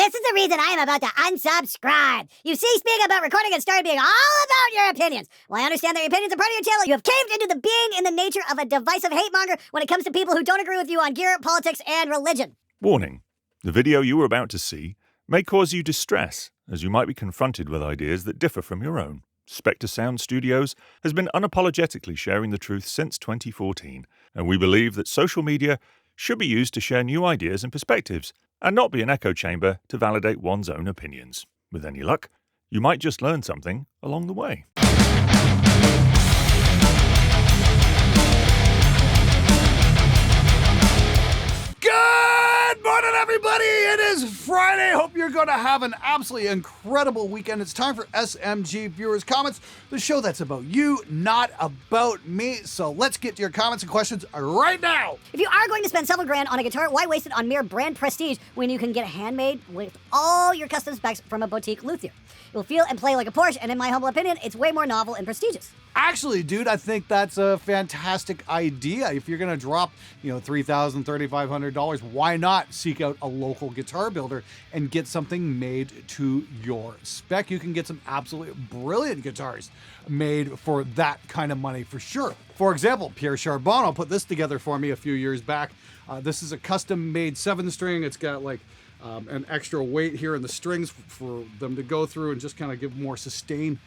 This is the reason I am about to unsubscribe. You see, speaking about recording and started being all about your opinions. Well, I understand that your opinions are part of your channel. You have caved into the being in the nature of a divisive hate monger when it comes to people who don't agree with you on gear, politics, and religion. Warning. The video you are about to see may cause you distress, as you might be confronted with ideas that differ from your own. Spectre Sound Studios has been unapologetically sharing the truth since 2014, and we believe that social media should be used to share new ideas and perspectives, and not be an echo chamber to validate one's own opinions. With any luck, you might just learn something along the way. Good morning, everybody! It is Friday. Hope you're going to have an absolutely incredible weekend. It's time for SMG Viewers Comments, the show that's about you, not about me. So let's get to your comments and questions right now. If you are going to spend several grand on a guitar, why waste it on mere brand prestige when you can get a handmade with all your custom specs from a boutique luthier? It will feel and play like a Porsche, and in my humble opinion, it's way more novel and prestigious. Actually, dude, I think that's a fantastic idea. If you're going to drop, $3,000, $3,500, why not seek out a local guitar builder and get something made to your spec? You can get some absolutely brilliant guitars made for that kind of money for sure. For example, Pierre Charbonneau put this together for me a few years back. This is a custom-made 7-string. It's got an extra weight here in the strings for them to go through and just kind of give more sustain,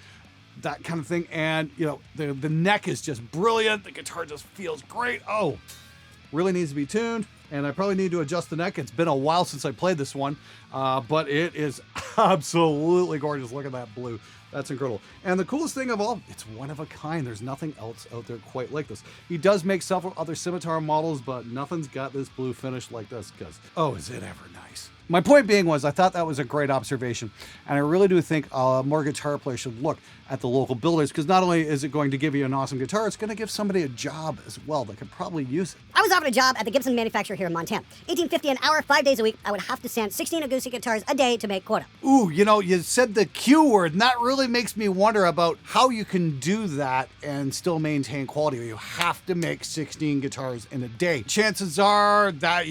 that kind of thing. And the neck is just brilliant. The guitar just feels great. Oh, really needs to be tuned, and I probably need to adjust the neck. It's been a while since I played this one, but it is absolutely gorgeous. Look at that blue. That's incredible. And the coolest thing of all, it's one of a kind. There's nothing else out there quite like this. He does make several other scimitar models, but nothing's got this blue finish like this, because, oh, is it ever nice. My point being was, I thought that was a great observation, and I really do think more guitar players should look at the local builders, because not only is it going to give you an awesome guitar, it's going to give somebody a job as well that could probably use it. I was offered a job at the Gibson manufacturer here in Montana. $18.50 an hour, 5 days a week. I would have to sand 16 acoustic guitars a day to make quota. Ooh, you said the Q word, and that really makes me wonder about how you can do that and still maintain quality. You have to make 16 guitars in a day. Chances are that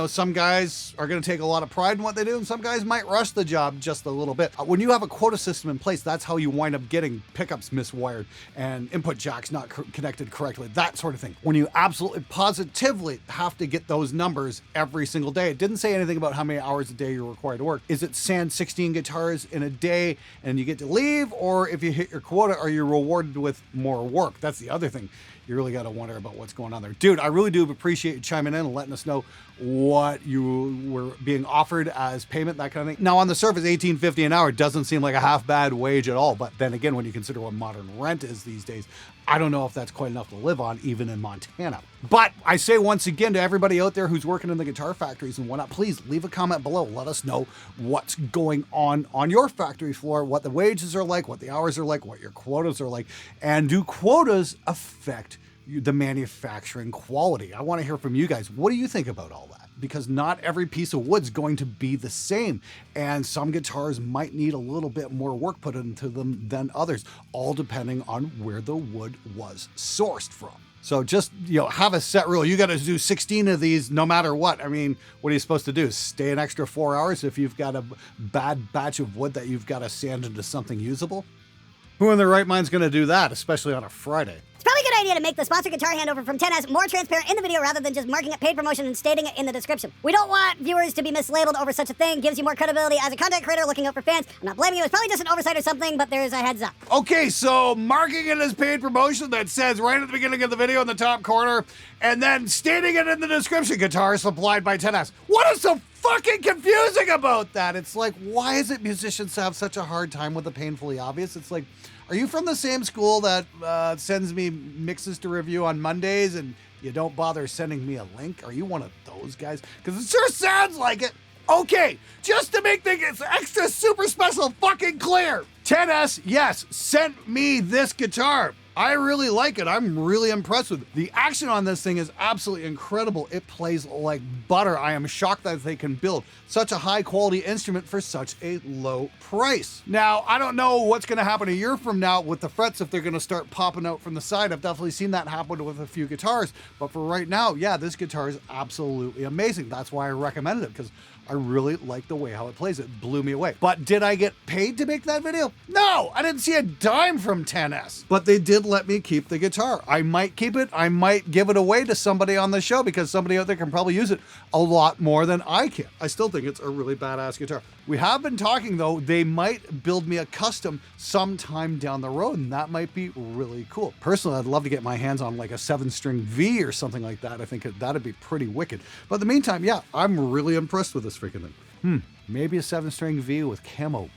some guys are going to take a lot of pride in what they do, and some guys might rush the job just a little bit. When you have a quota system in place, that's how you wind up getting pickups miswired and input jacks not connected correctly, that sort of thing. When you absolutely positively have to get those numbers every single day. It didn't say anything about how many hours a day you're required to work. Is it sand 16 guitars in a day and you get to leave, or if you hit your quota, are you rewarded with more work? That's the other thing. You really got to wonder about what's going on there. Dude, I really do appreciate you chiming in and letting us know what you were being offered as payment, that kind of thing. Now, on the surface, $18.50 an hour doesn't seem like a half bad wage at all. But then again, when you consider what modern rent is these days, I don't know if that's quite enough to live on, even in Montana. But I say once again to everybody out there who's working in the guitar factories and whatnot, please leave a comment below. Let us know what's going on your factory floor, what the wages are like, what the hours are like, what your quotas are like, and do quotas affect the manufacturing quality? I want to hear from you guys. What do you think about all that? Because not every piece of wood's going to be the same, and some guitars might need a little bit more work put into them than others, all depending on where the wood was sourced from. So just, have a set rule. You got to do 16 of these no matter what. I mean, what are you supposed to do? Stay an extra 4 hours if you've got a bad batch of wood that you've got to sand into something usable? Who in their right mind's going to do that, especially on a Friday? It's probably a good idea to make the sponsored guitar handover from 10S more transparent in the video rather than just marking it paid promotion and stating it in the description. We don't want viewers to be mislabeled over such a thing. Gives you more credibility as a content creator looking out for fans. I'm not blaming you. It's probably just an oversight or something, but there's a heads up. Okay, so marking it as paid promotion that says right at the beginning of the video in the top corner, and then stating it in the description, guitar supplied by 10S. What is so fucking confusing about that? It's like, why is it musicians have such a hard time with the painfully obvious? It's like, are you from the same school that sends me mixes to review on Mondays and you don't bother sending me a link? Are you one of those guys? Because it sure sounds like it. Okay, just to make things extra super special fucking clear, 10S, yes, sent me this guitar. I really like it. I'm really impressed with it. The action on this thing is absolutely incredible. It plays like butter. I am shocked that they can build such a high quality instrument for such a low price. Now, I don't know what's going to happen a year from now with the frets, if they're going to start popping out from the side. I've definitely seen that happen with a few guitars, but for right now, yeah, this guitar is absolutely amazing. That's why I recommended it, because I really like the way how it plays. It blew me away. But did I get paid to make that video? No, I didn't see a dime from 10S. But they did let me keep the guitar. I might keep it. I might give it away to somebody on the show because somebody out there can probably use it a lot more than I can. I still think it's a really badass guitar. We have been talking though, they might build me a custom sometime down the road, and that might be really cool. Personally, I'd love to get my hands on like a 7-string V or something like that. I think that'd be pretty wicked. But in the meantime, yeah, I'm really impressed with this freaking thing. Maybe a 7-string V with camo.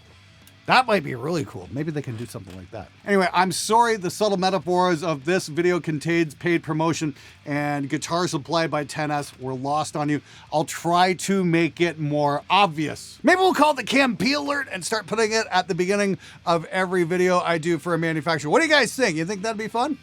That might be really cool. Maybe they can do something like that. Anyway, I'm sorry the subtle metaphors of this video contains paid promotion and guitar supplied by 10S were lost on you. I'll try to make it more obvious. Maybe we'll call it the CAMP alert and start putting it at the beginning of every video I do for a manufacturer. What do you guys think? You think that'd be fun?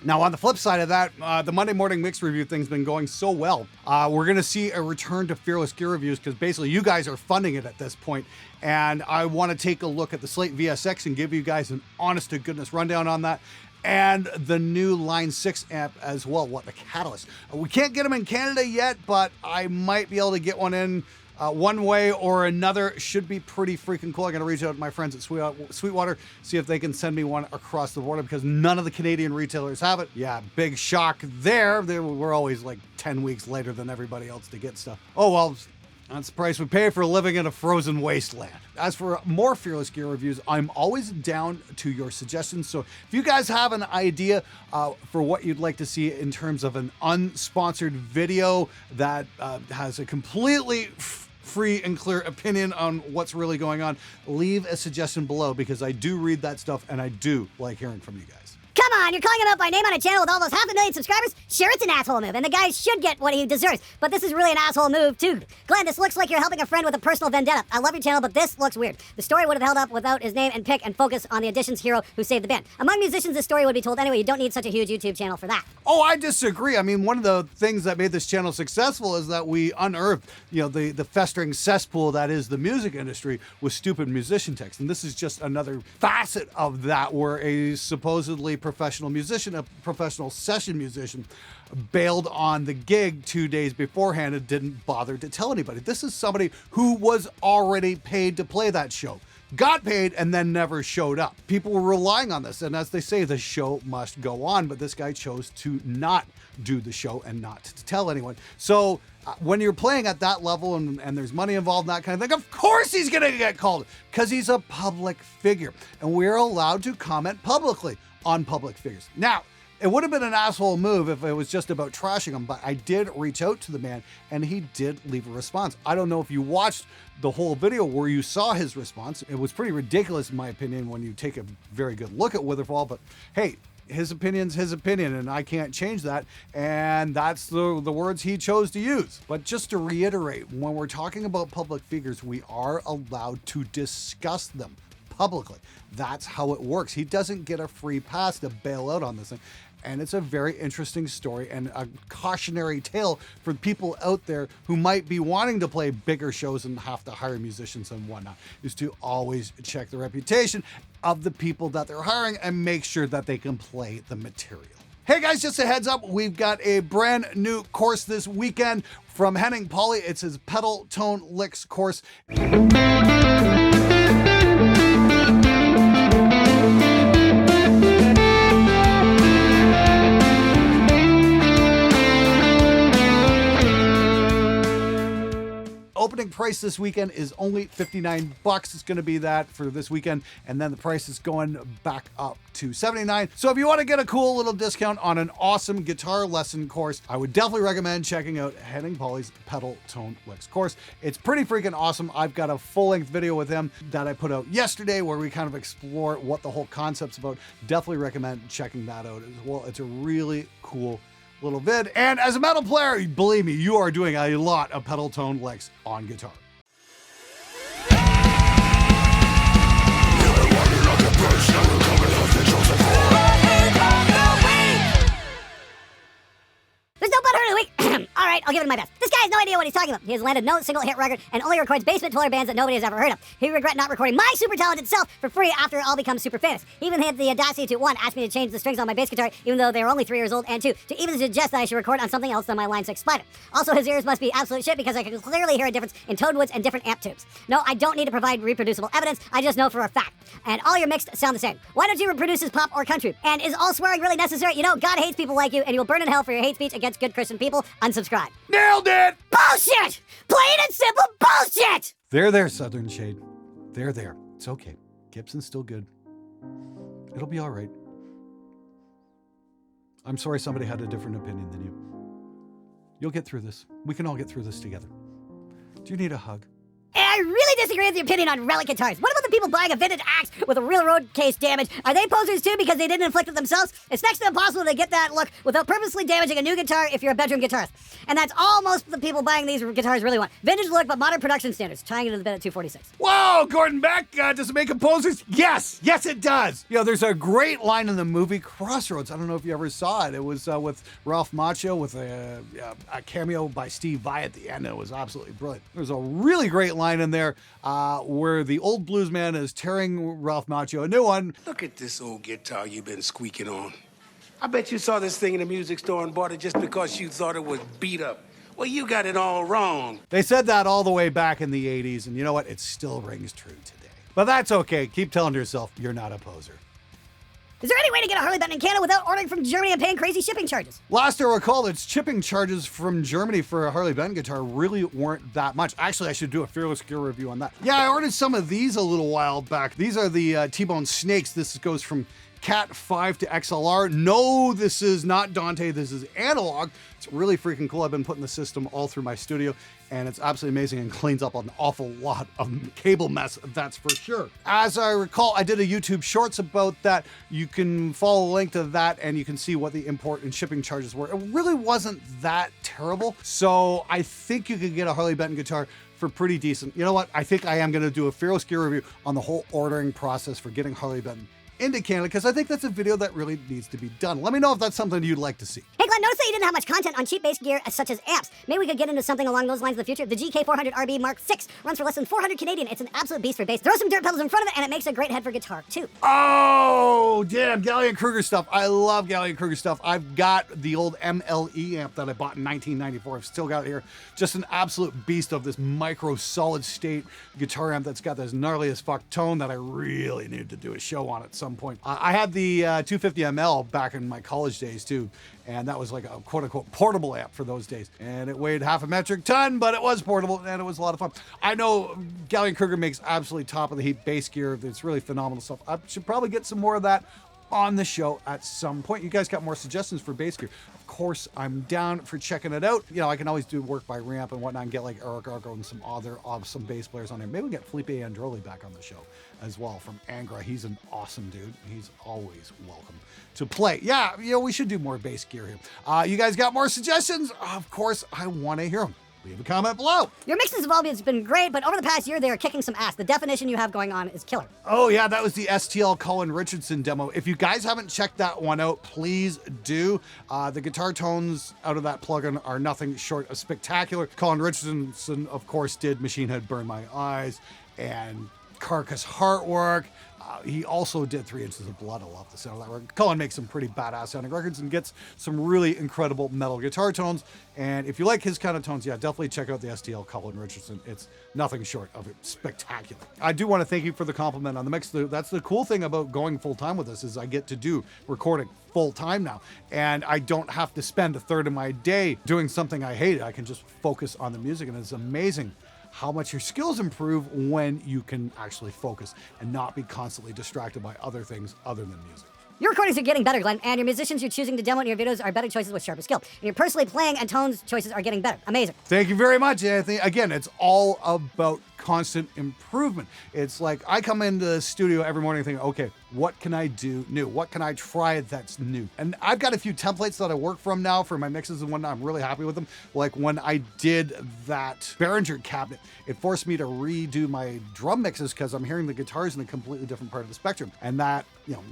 Now, on the flip side of that, the Monday Morning Mix review thing's been going so well. We're going to see a return to Fearless Gear reviews because basically you guys are funding it at this point. And I want to take a look at the Slate VSX and give you guys an honest-to-goodness rundown on that. And the new Line 6 amp as well, the Catalyst. We can't get them in Canada yet, but I might be able to get one in one way or another. Should be pretty freaking cool. I'm going to reach out to my friends at Sweetwater, see if they can send me one across the border because none of the Canadian retailers have it. Yeah, big shock there. We're always like 10 weeks later than everybody else to get stuff. Oh, well, that's the price we pay for living in a frozen wasteland. As for more Fearless Gear reviews, I'm always down to your suggestions. So if you guys have an idea for what you'd like to see in terms of an unsponsored video that has a completely free and clear opinion on what's really going on, leave a suggestion below because I do read that stuff and I do like hearing from you guys. Come on, you're calling him out by name on a channel with almost 500,000 subscribers? Sure, it's an asshole move, and the guy should get what he deserves, but this is really an asshole move, too. Glenn, this looks like you're helping a friend with a personal vendetta. I love your channel, but this looks weird. The story would have held up without his name and pick and focus on the Additions hero who saved the band. Among musicians, this story would be told anyway. You don't need such a huge YouTube channel for that. Oh, I disagree. I mean, one of the things that made this channel successful is that we unearthed, the festering cesspool that is the music industry with stupid musician text. And this is just another facet of that where a supposedly professional musician, a professional session musician, bailed on the gig 2 days beforehand and didn't bother to tell anybody. This is somebody who was already paid to play that show, got paid, and then never showed up. People were relying on this, and as they say, the show must go on, but this guy chose to not do the show and not to tell anyone. So when you're playing at that level and there's money involved and that kind of thing, of course he's gonna get called because he's a public figure, and we're allowed to comment publicly on public figures. Now, it would have been an asshole move if it was just about trashing him, but I did reach out to the man and he did leave a response. I don't know if you watched the whole video where you saw his response. It was pretty ridiculous in my opinion when you take a very good look at Witherfall, but hey, his opinion's his opinion and I can't change that, and that's the words he chose to use. But just to reiterate, when we're talking about public figures, we are allowed to discuss them publicly. That's how it works. He doesn't get a free pass to bail out on this thing. And it's a very interesting story and a cautionary tale for people out there who might be wanting to play bigger shows and have to hire musicians and whatnot, is to always check the reputation of the people that they're hiring and make sure that they can play the material. Hey guys, just a heads up, we've got a brand new course this weekend from Henning Pauly. It's his pedal tone licks course. Opening price this weekend is only $59. It's going to be that for this weekend, and then the price is going back up to $79. So if you want to get a cool little discount on an awesome guitar lesson course, I would definitely recommend checking out Henning Pauly's Pedal Tone Licks course. It's pretty freaking awesome. I've got a full-length video with him that I put out yesterday where we kind of explore what the whole concept's about. Definitely recommend checking that out as well. It's a really cool little vid. And as a metal player, believe me, you are doing a lot of pedal tone licks on guitar. There's no Butthurt of the week. All right, I'll give it my best. This guy guy has no idea what he's talking about. He has landed no single hit record and only records basement dweller bands that nobody has ever heard of. He regret not recording my super talented self for free after it all becomes super famous. He even had the audacity to, 1, ask me to change the strings on my bass guitar even though they were only 3 years old, and 2, to even suggest that I should record on something else than my Line 6 Spider. Also, his ears must be absolute shit because I can clearly hear a difference in tone woods and different amp tubes. No, I don't need to provide reproducible evidence, I just know for a fact. And all your mixed sound the same. Why don't you reproduce his pop or country? And is all swearing really necessary? You know, God hates people like you, and you will burn in hell for your hate speech against good Christian people. Unsubscribe. Nailed it! Bullshit! Plain and simple bullshit! There, Southern Shade. There. It's okay. Gibson's still good. It'll be all right. I'm sorry somebody had a different opinion than you. You'll get through this. We can all get through this together. Do you need a hug? I really disagree with the opinion on Relic guitars. What about the people buying a vintage axe with a real road case damage? Are they posers too because they didn't inflict it themselves? It's next to impossible to get that look without purposely damaging a new guitar if you're a bedroom guitarist. And that's all most the people buying these guitars really want. Vintage look, but modern production standards. Tying into the bed at 246. Whoa, Gordon Beck, does it make composers? Yes, it does. You know, there's a great line in the movie Crossroads. I don't know if you ever saw it. It was with Ralph Macchio with a cameo by Steve Vai at the end. It was absolutely brilliant. There's a really great line in there where the old blues man is tearing Ralph Macchio a new one. Look at this old guitar you've been squeaking on. I bet you saw this thing in the music store and bought it just because you thought it was beat up. Well, you got it all wrong. They said that all the way back in the 80s, and you know what? It still rings true today. But that's okay. Keep telling yourself you're not a poser. Is there any way to get a Harley Benton in Canada without ordering from Germany and paying crazy shipping charges? Last I recall, its shipping charges from Germany for a Harley Benton guitar really weren't that much. Actually, I should do a Fearless Gear review on that. Yeah, I ordered some of these a little while back. These are the T-Bone Snakes. This goes from Cat 5 to XLR. No, this is not Dante. This is analog. It's really freaking cool. I've been putting the system all through my studio, and it's absolutely amazing and cleans up an awful lot of cable mess, that's for sure. As I recall, I did a YouTube Shorts about that. You can follow a link to that, and you can see what the import and shipping charges were. It really wasn't that terrible, so I think you could get a Harley Benton guitar for pretty decent. You know what? I think I am going to do a Fearless Gear review on the whole ordering process for getting Harley Benton into Canada, because I think that's a video that really needs to be done. Let me know if that's something you'd like to see. Hey Glenn, notice that you didn't have much content on cheap bass gear such as amps. Maybe we could get into something along those lines in the future. The GK400RB Mark VI runs for less than 400 Canadian. It's an absolute beast for bass. Throw some dirt pedals in front of it and it makes a great head for guitar too. Oh, damn, Gallion Kruger stuff. I love Gallion Kruger stuff. I've got the old MLE amp that I bought in 1994. I've still got it here. Just an absolute beast of this micro solid state guitar amp that's got this gnarly as fuck tone that I really need to do a show on at some point. I had the 250 ML back in my college days too, and that was like a quote-unquote portable amp for those days, and it weighed half a metric ton, but it was portable and it was a lot of fun. I know Gallion Kruger makes absolutely top of the heap bass gear. It's really phenomenal stuff. I should probably get some more of that on the show at some point. You guys got more suggestions for bass gear? Of course, I'm down for checking it out. You know, I can always do work by ramp and whatnot and get like Eric Argo and some other awesome bass players on there. Maybe we'll get Felipe Androli back on the show as well from Angra. He's an awesome dude. He's always welcome to play. Yeah, you know, we should do more bass gear here. You guys got more suggestions? Of course, I want to hear them. Leave a comment below. Your mixes have all been great, but over the past year, they are kicking some ass. The definition you have going on is killer. Oh yeah, that was the STL Colin Richardson demo. If you guys haven't checked that one out, please do. The guitar tones out of that plugin are nothing short of spectacular. Colin Richardson, of course, did Machine Head Burn My Eyes and Carcass Heartwork. He also did 3 Inches of Blood. I love the sound of that record. Colin makes some pretty badass sounding records and gets some really incredible metal guitar tones. And if you like his kind of tones, yeah, definitely check out the STL Colin Richardson. It's nothing short of spectacular. I do want to thank you for the compliment on the mix. That's the cool thing about going full time with this is I get to do recording full time now. And I don't have to spend a third of my day doing something I hate. I can just focus on the music, and it's amazing how much your skills improve when you can actually focus and not be constantly distracted by other things other than music. Your recordings are getting better, Glenn, and your musicians you're choosing to demo in your videos are better choices with sharper skill. And your personally playing and tones choices are getting better. Amazing. Thank you very much, Anthony. Again, it's all about constant improvement. It's like I come into the studio every morning thinking, okay, what can I do new? What can I try that's new? And I've got a few templates that I work from now for my mixes and whatnot. I'm really happy with them. Like when I did that Behringer cabinet, it forced me to redo my drum mixes because I'm hearing the guitars in a completely different part of the spectrum. And that,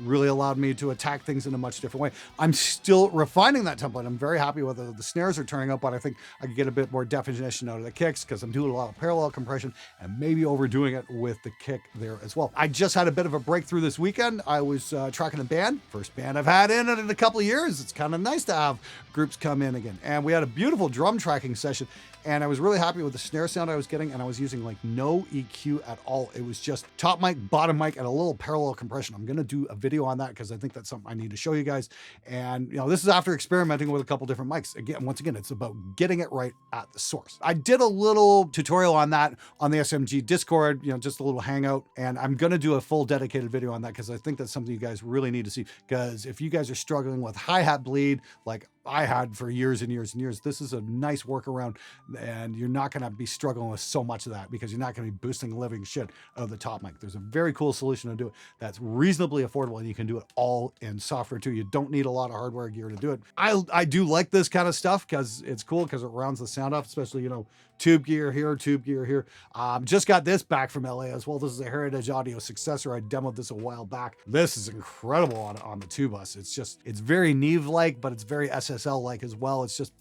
really allowed me to attack things in a much different way. I'm still refining that template. I'm very happy with the snares are turning up, but I think I could get a bit more definition out of the kicks because I'm doing a lot of parallel compression and maybe overdoing it with the kick there as well. I just had a bit of a breakthrough this weekend. I was tracking a band, first band I've had in a couple of years. It's kind of nice to have groups come in again. And we had a beautiful drum tracking session. And I was really happy with the snare sound I was getting, and I was using like no EQ at all. It was just top mic, bottom mic, and a little parallel compression. I'm going to do a video on that because I think that's something I need to show you guys. And this is after experimenting with a couple different mics. Once again, it's about getting it right at the source. I did a little tutorial on that on the SMG Discord, just a little hangout, and I'm going to do a full dedicated video on that because I think that's something you guys really need to see. Because if you guys are struggling with hi-hat bleed, like I had for years and years and years, this is a nice workaround, and you're not going to be struggling with so much of that because you're not going to be boosting living shit out of the top mic. There's a very cool solution to do it that's reasonably affordable, and you can do it all in software too. You don't need a lot of hardware gear to do it. I do like this kind of stuff because it's cool because it rounds the sound off, especially, tube gear here, tube gear here. Just got this back from LA as well. This is a Heritage Audio successor. I demoed this a while back. This is incredible on the tube bus. It's very Neve-like, but it's very SSL-like as well. It's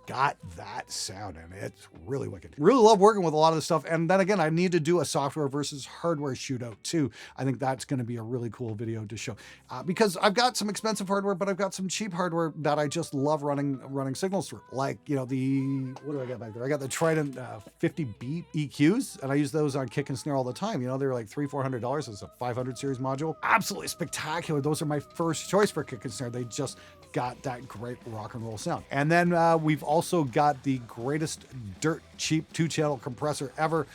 got that sound and it's really wicked. Really love working with a lot of this stuff. And then again, I need to do a software versus hardware shootout too. I think that's going to be a really cool video to show because I've got some expensive hardware, but I've got some cheap hardware that I just love running signals through. Like, what do I got back there? I got the Trident 50B EQs, and I use those on kick and snare all the time. They're like $300-$400. It's a 500 series module. Absolutely spectacular. Those are my first choice for kick and snare. They just got that great rock and roll sound. And then we've also got the greatest dirt cheap 2-channel compressor ever.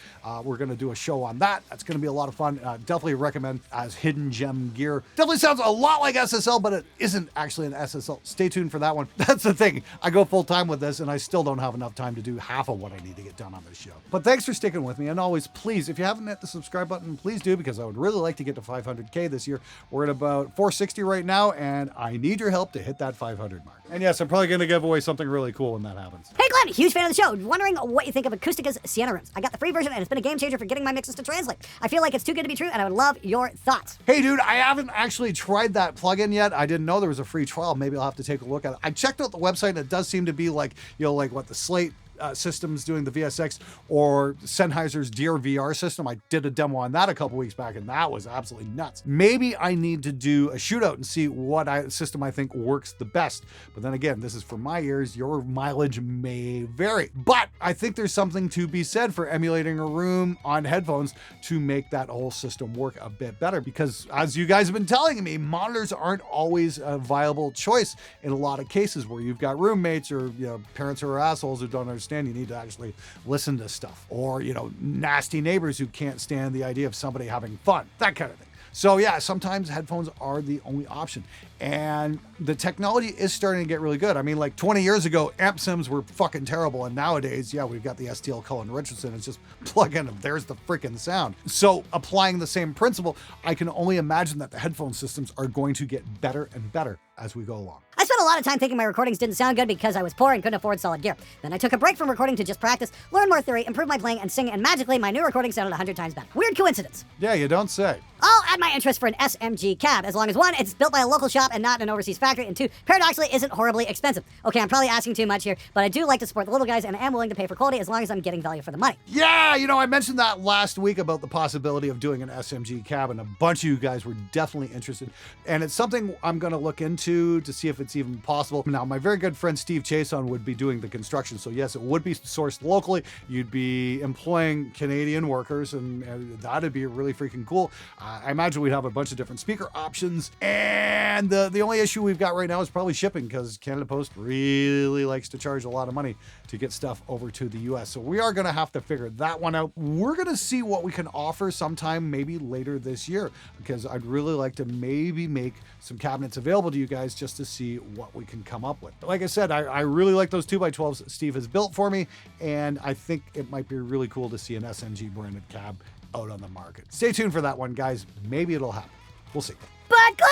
We're going to do a show on that. That's going to be a lot of fun. Definitely recommend as hidden gem gear. Definitely sounds a lot like SSL, but it isn't actually an SSL. Stay tuned for that one. That's the thing. I go full time with this and I still don't have enough time to do half of what I need to get done on this show. But thanks for sticking with me. And always, please, if you haven't hit the subscribe button, please do, because I would really like to get to 500K this year. We're at about 460 right now, and I need your help to hit that 500 mark. And yes, I'm probably going to give away something really cool when that happens. Hey Glenn, huge fan of the show. Wondering what you think of Acoustica's Sienna rooms. I got the free version and it's been a game changer for getting my mixes to translate. I feel like it's too good to be true and I would love your thoughts. Hey dude, I haven't actually tried that plugin yet. I didn't know there was a free trial. Maybe I'll have to take a look at it. I checked out the website and it does seem to be like, like what the Slate systems doing the VSX or Sennheiser's Deer VR system. I did a demo on that a couple weeks back and that was absolutely nuts. Maybe I need to do a shootout and see what system I think works the best. But then again, this is for my ears. Your mileage may vary. But I think there's something to be said for emulating a room on headphones to make that whole system work a bit better. Because as you guys have been telling me, monitors aren't always a viable choice in a lot of cases where you've got roommates or parents who are assholes who don't understand you need to actually listen to stuff, or nasty neighbors who can't stand the idea of somebody having fun, that kind of thing. So yeah, sometimes headphones are the only option. And the technology is starting to get really good. I mean, like 20 years ago, amp sims were fucking terrible. And nowadays, yeah, we've got the STL Cullen Richardson. It's just plug in and there's the freaking sound. So applying the same principle, I can only imagine that the headphone systems are going to get better and better as we go along. I spent a lot of time thinking my recordings didn't sound good because I was poor and couldn't afford solid gear. Then I took a break from recording to just practice, learn more theory, improve my playing, and sing, and magically my new recording sounded 100 times better. Weird coincidence. Yeah, you don't say. I'll add my interest for an SMG Cab, as long as 1, it's built by a local shop and not an overseas factory, and 2, paradoxically, isn't horribly expensive. Okay, I'm probably asking too much here, but I do like to support the little guys and am willing to pay for quality as long as I'm getting value for the money. Yeah, I mentioned that last week about the possibility of doing an SMG Cab, and a bunch of you guys were definitely interested. And it's something I'm going to look into to see if it's even possible. Now, my very good friend Steve Chason would be doing the construction, so yes, it would be sourced locally. You'd be employing Canadian workers, and that'd be really freaking cool. I imagine we'd have a bunch of different speaker options, and the only issue we've got right now is probably shipping, because Canada Post really likes to charge a lot of money to get stuff over to the US. So we are going to have to figure that one out. We're going to see what we can offer sometime maybe later this year, because I'd really like to maybe make some cabinets available to you guys just to see what we can come up with. Like I said, I really like those 2x12s Steve has built for me, and I think it might be really cool to see an SMG branded cab out on the market. Stay tuned for that one, guys. Maybe it'll happen. We'll see. But Glenn!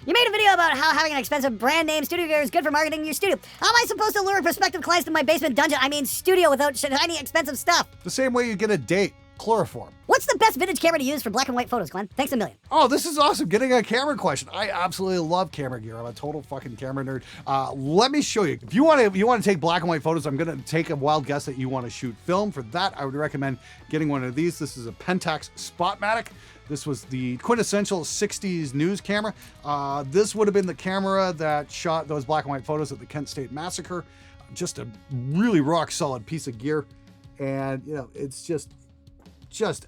You made a video about how having an expensive brand name studio gear is good for marketing your studio. How am I supposed to lure prospective clients to my basement dungeon, studio, without shiny expensive stuff? The same way you get a date. Chloroform. What's the best vintage camera to use for black and white photos, Glenn? Thanks a million. Oh, this is awesome. Getting a camera question. I absolutely love camera gear. I'm a total fucking camera nerd. Let me show you. If you want to take black and white photos, I'm going to take a wild guess that you want to shoot film. For that, I would recommend getting one of these. This is a Pentax Spotmatic. This was the quintessential 60s news camera. This would have been the camera that shot those black and white photos at the Kent State Massacre. Just a really rock solid piece of gear. And, you know, it's just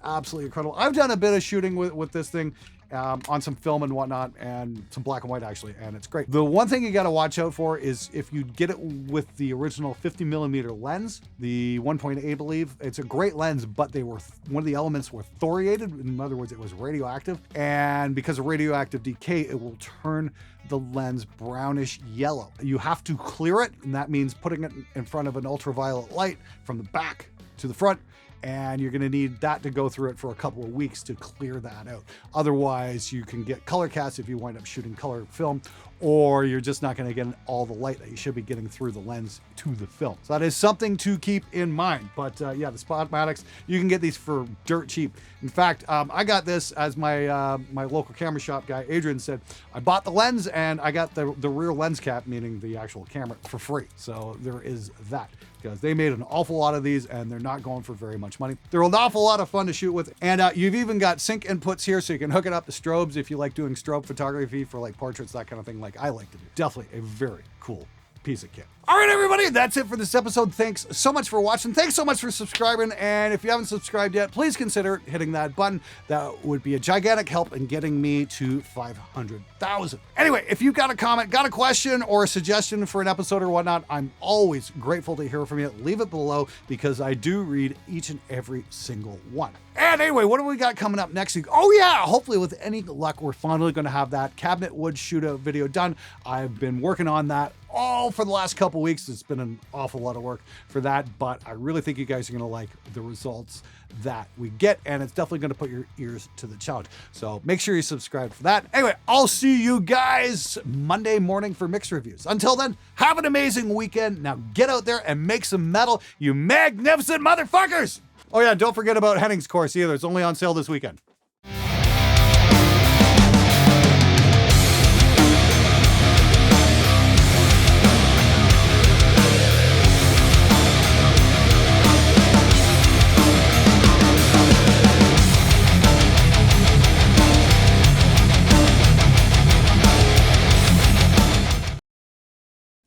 absolutely incredible. I've done a bit of shooting with this thing on some film and whatnot, and some black and white actually, and it's great. The one thing you got to watch out for is if you get it with the original 50mm lens, the 1.8, I believe. It's a great lens, but one of the elements were thoriated. In other words, it was radioactive, and because of radioactive decay, it will turn the lens brownish yellow. You have to clear it, and that means putting it in front of an ultraviolet light from the back to the front, and you're going to need that to go through it for a couple of weeks to clear that out. Otherwise, you can get color casts if you wind up shooting color film, or you're just not going to get all the light that you should be getting through the lens to the film. So that is something to keep in mind. But yeah, the Spotmatics, you can get these for dirt cheap. In fact, I got this as my my local camera shop guy, Adrian, said, I bought the lens and I got the rear lens cap, meaning the actual camera, for free. So there is that, because they made an awful lot of these and they're not going for very much money. They're an awful lot of fun to shoot with. And you've even got sync inputs here, so you can hook it up to strobes if you like doing strobe photography for like portraits, that kind of thing, like I like to do. Definitely a very cool piece of kit. All right, everybody, that's it for this episode. Thanks so much for watching. Thanks so much for subscribing. And if you haven't subscribed yet, please consider hitting that button. That would be a gigantic help in getting me to 500,000. Anyway, if you've got a comment, got a question, or a suggestion for an episode or whatnot, I'm always grateful to hear from you. Leave it below, because I do read each and every single one. And anyway, what do we got coming up next week? Oh yeah, hopefully with any luck, we're finally going to have that cabinet wood shootout video done. I've been working on that all for the last couple weeks. It's been an awful lot of work for that, but I really think you guys are going to like the results that we get, and it's definitely going to put your ears to the challenge. So make sure you subscribe for that. Anyway, I'll see you guys Monday morning for mix reviews. Until then, have an amazing weekend. Now get out there and make some metal, you magnificent motherfuckers! Oh yeah, don't forget about Henning's course either. It's only on sale this weekend.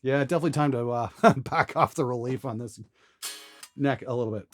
Yeah, definitely time to back off the relief on this neck a little bit.